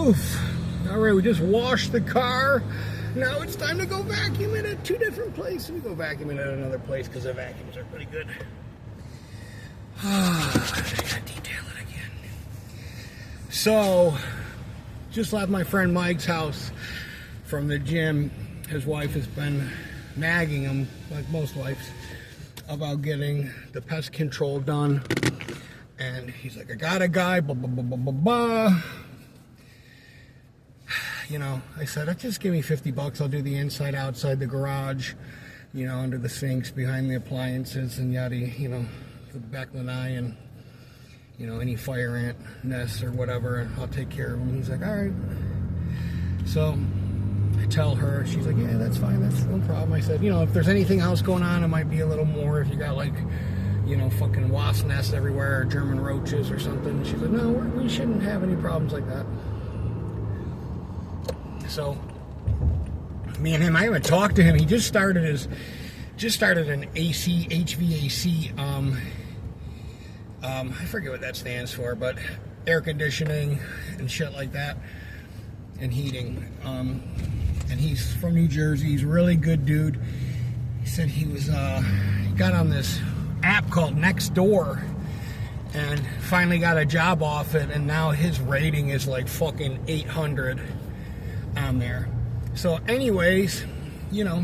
Oof. All right, we just washed the car. Now it's time to go vacuum it at two different places. We go vacuum it at another place because the vacuums are pretty good. I gotta detail it again. So, just left my friend Mike's house from the gym. His wife has been nagging him, like most wives, about getting the pest control done. And he's like, I got a guy, blah, blah, blah, blah, blah, blah. You know, I said, just give me $50. I'll do the inside, outside the garage, you know, under the sinks, behind the appliances, and yada, you know, the back of the eye, and, you know, any fire ant nests or whatever, and I'll take care of them. He's like, all right. So I tell her, she's like, yeah, that's fine, that's no problem. I said, you know, if there's anything else going on, it might be a little more. If you got, like, you know, fucking wasp nests everywhere, or German roaches or something. She's like, no, we shouldn't have any problems like that. So, me and him, I haven't talked to him. He just started an AC, HVAC, I forget what that stands for, but air conditioning and shit like that, and heating. And he's from New Jersey. He's a really good dude. He said he was, he got on this app called Nextdoor and finally got a job off it, and now his rating is like fucking 800 on there. So anyways, you know,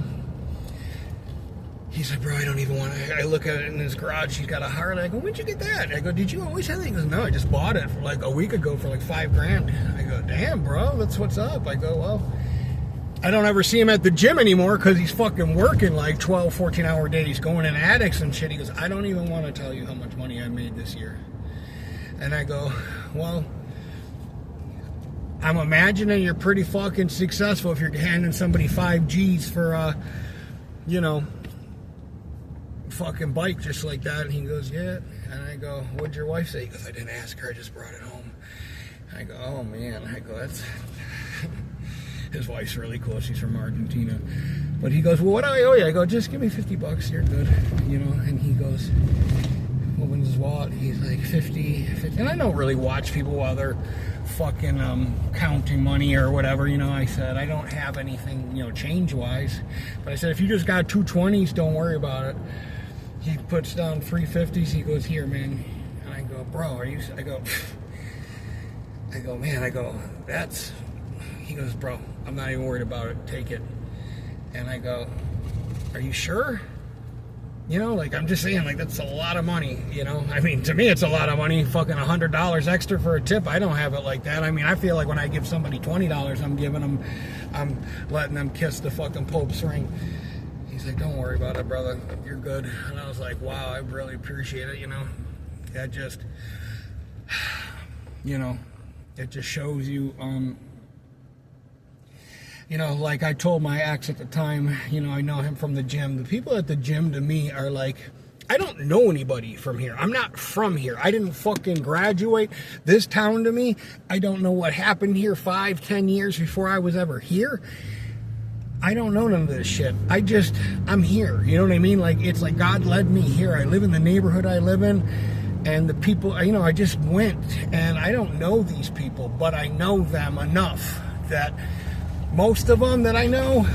he's like, bro, I don't even want to. I look at it in his garage, he's got a Harley. I go, when'd you get that? I go, did you always have that? He goes, no, I just bought it for like a week ago for like $5,000. I go, damn, bro, that's what's up. I go, well, I don't ever see him at the gym anymore because he's fucking working like 12, 14-hour days, going in attics and shit. He goes, I don't even want to tell you how much money I made this year. And I go, well, I'm imagining you're pretty fucking successful if you're handing somebody 5 G's for, you know, fucking bike just like that. And he goes, yeah. And I go, what'd your wife say? He goes, I didn't ask her, I just brought it home. I go, oh man. I go, that's... His wife's really cool. She's from Argentina. But he goes, well, what do I owe you? I go, just give me $50. You're good. You know, and he goes, opens his wallet. He's like, 50. And I don't really watch people while they're fucking counting money or whatever. You know, I said, I don't have anything, you know, change-wise. But I said, if you just got 220s, don't worry about it. He puts down 350s. He goes, here, man. And I go, bro, are you... I go, man, I go, that's... He goes, bro, I'm not even worried about it. Take it. And I go, are you sure? You know, like, I'm just saying, like, that's a lot of money, you know? I mean, to me, it's a lot of money. Fucking $100 extra for a tip. I don't have it like that. I mean, I feel like when I give somebody $20, I'm letting them kiss the fucking Pope's ring. He's like, don't worry about it, brother. You're good. And I was like, wow, I really appreciate it, you know? That just, you know, it just shows you, you know, like I told my ex at the time, you know, I know him from the gym. The people at the gym to me are like, I don't know anybody from here. I'm not from here. I didn't fucking graduate. This town to me, I don't know what happened here 5, 10 years before I was ever here. I don't know none of this shit. I'm here. You know what I mean? Like, it's like God led me here. I live in the neighborhood I live in. And the people, you know, I just went. And I don't know these people, but I know them enough that... Most of them that I know,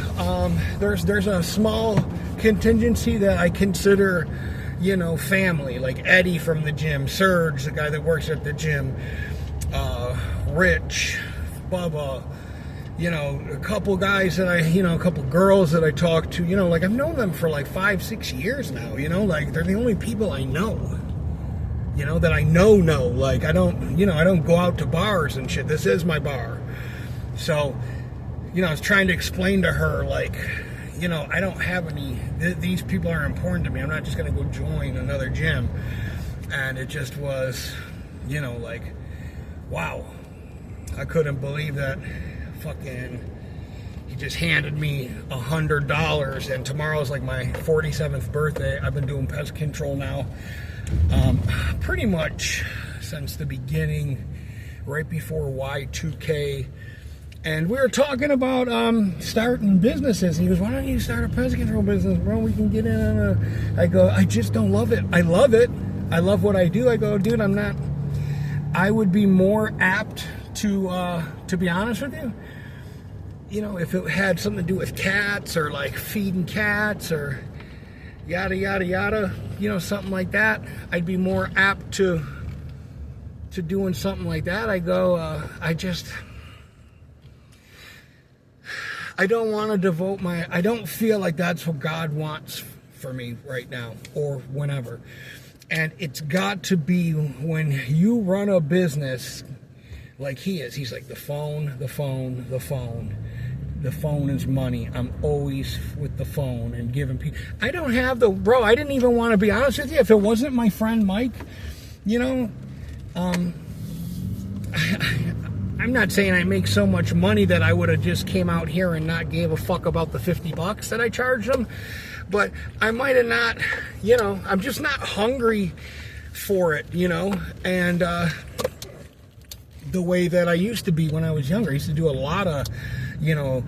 there's a small contingency that I consider, you know, family. Like Eddie from the gym, Serge, the guy that works at the gym, Rich, Bubba, you know, a couple guys that a couple girls that I talk to, you know, like I've known them for like 5, 6 years now, you know, like they're the only people I know, you know, that I know. Like I don't go out to bars and shit. This is my bar. So, you know, I was trying to explain to her, like, you know, I don't have any, these people are important to me. I'm not just going to go join another gym. And it just was, you know, like, wow. I couldn't believe that fucking, he just handed me $100. And tomorrow's like my 47th birthday. I've been doing pest control now pretty much since the beginning, right before Y2K. And we were talking about starting businesses. And he goes, why don't you start a pest control business, bro? We can get in on a... I go, I just don't love it. I love it. I love what I do. I go, dude, I would be more apt to be honest with you, you know, if it had something to do with cats or like feeding cats or yada yada yada, you know, something like that, I'd be more apt to doing something like that. I don't want to devote I don't feel like that's what God wants for me right now or whenever. And it's got to be when you run a business like he is. He's like the phone. The phone is money. I'm always with the phone and giving people. I don't have bro, I didn't even want to be honest with you. If it wasn't my friend Mike, you know, I'm not saying I make so much money that I would have just came out here and not gave a fuck about the $50 that I charged them. But I might have not, you know, I'm just not hungry for it, you know, and the way that I used to be when I was younger. I used to do a lot of, you know,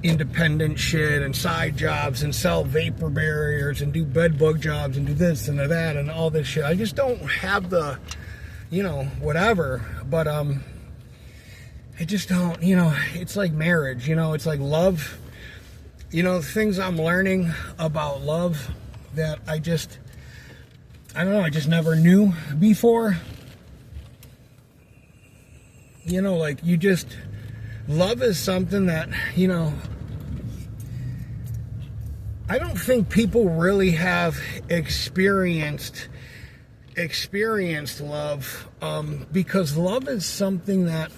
independent shit and side jobs and sell vapor barriers and do bed bug jobs and do this and that and all this shit. I just don't have the, you know, whatever. But I just don't, you know, it's like marriage, you know, it's like love. You know, things I'm learning about love that I don't know, I just never knew before. You know, like love is something that, you know, I don't think people really have experienced love, because love is something that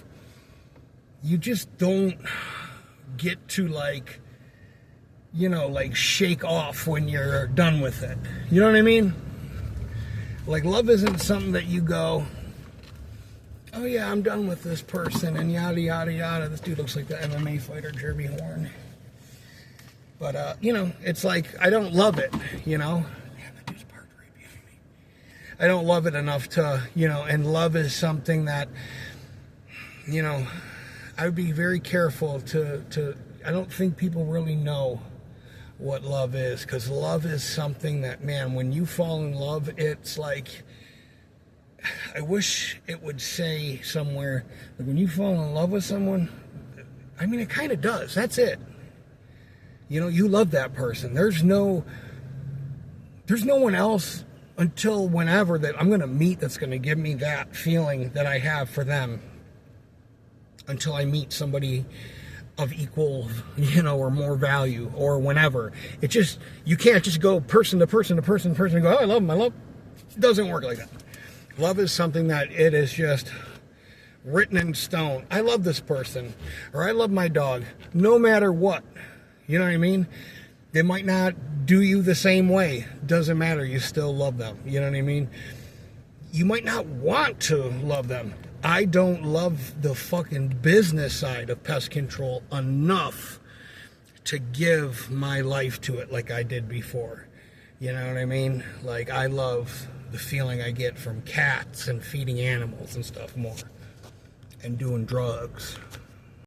you just don't get to, like, you know, like shake off when you're done with it. You know what I mean? Like, love isn't something that you go, oh yeah, I'm done with this person and yada yada yada. This dude looks like the MMA fighter Jeremy Horn. But you know, it's like I don't love it, you know. Man, that dude's parked right behind me. I don't love it enough to, you know, and love is something that, you know, I would be very careful to I don't think people really know what love is, because love is something that, man, when you fall in love, it's like, I wish it would say somewhere, like, when you fall in love with someone, I mean, it kind of does. That's it. You know, you love that person. There's no one else until whenever that I'm going to meet that's going to give me that feeling that I have for them, until I meet somebody of equal, you know, or more value, or whenever. It just, you can't just go person to person to person to person and go, oh, I love him, I love him. It doesn't work like that. Love is something that it is just written in stone. I love this person, or I love my dog, no matter what. You know what I mean? They might not do you the same way. Doesn't matter. You still love them. You know what I mean? You might not want to love them. I don't love the fucking business side of pest control enough to give my life to it like I did before. You know what I mean? Like, I love the feeling I get from cats and feeding animals and stuff more, and doing drugs.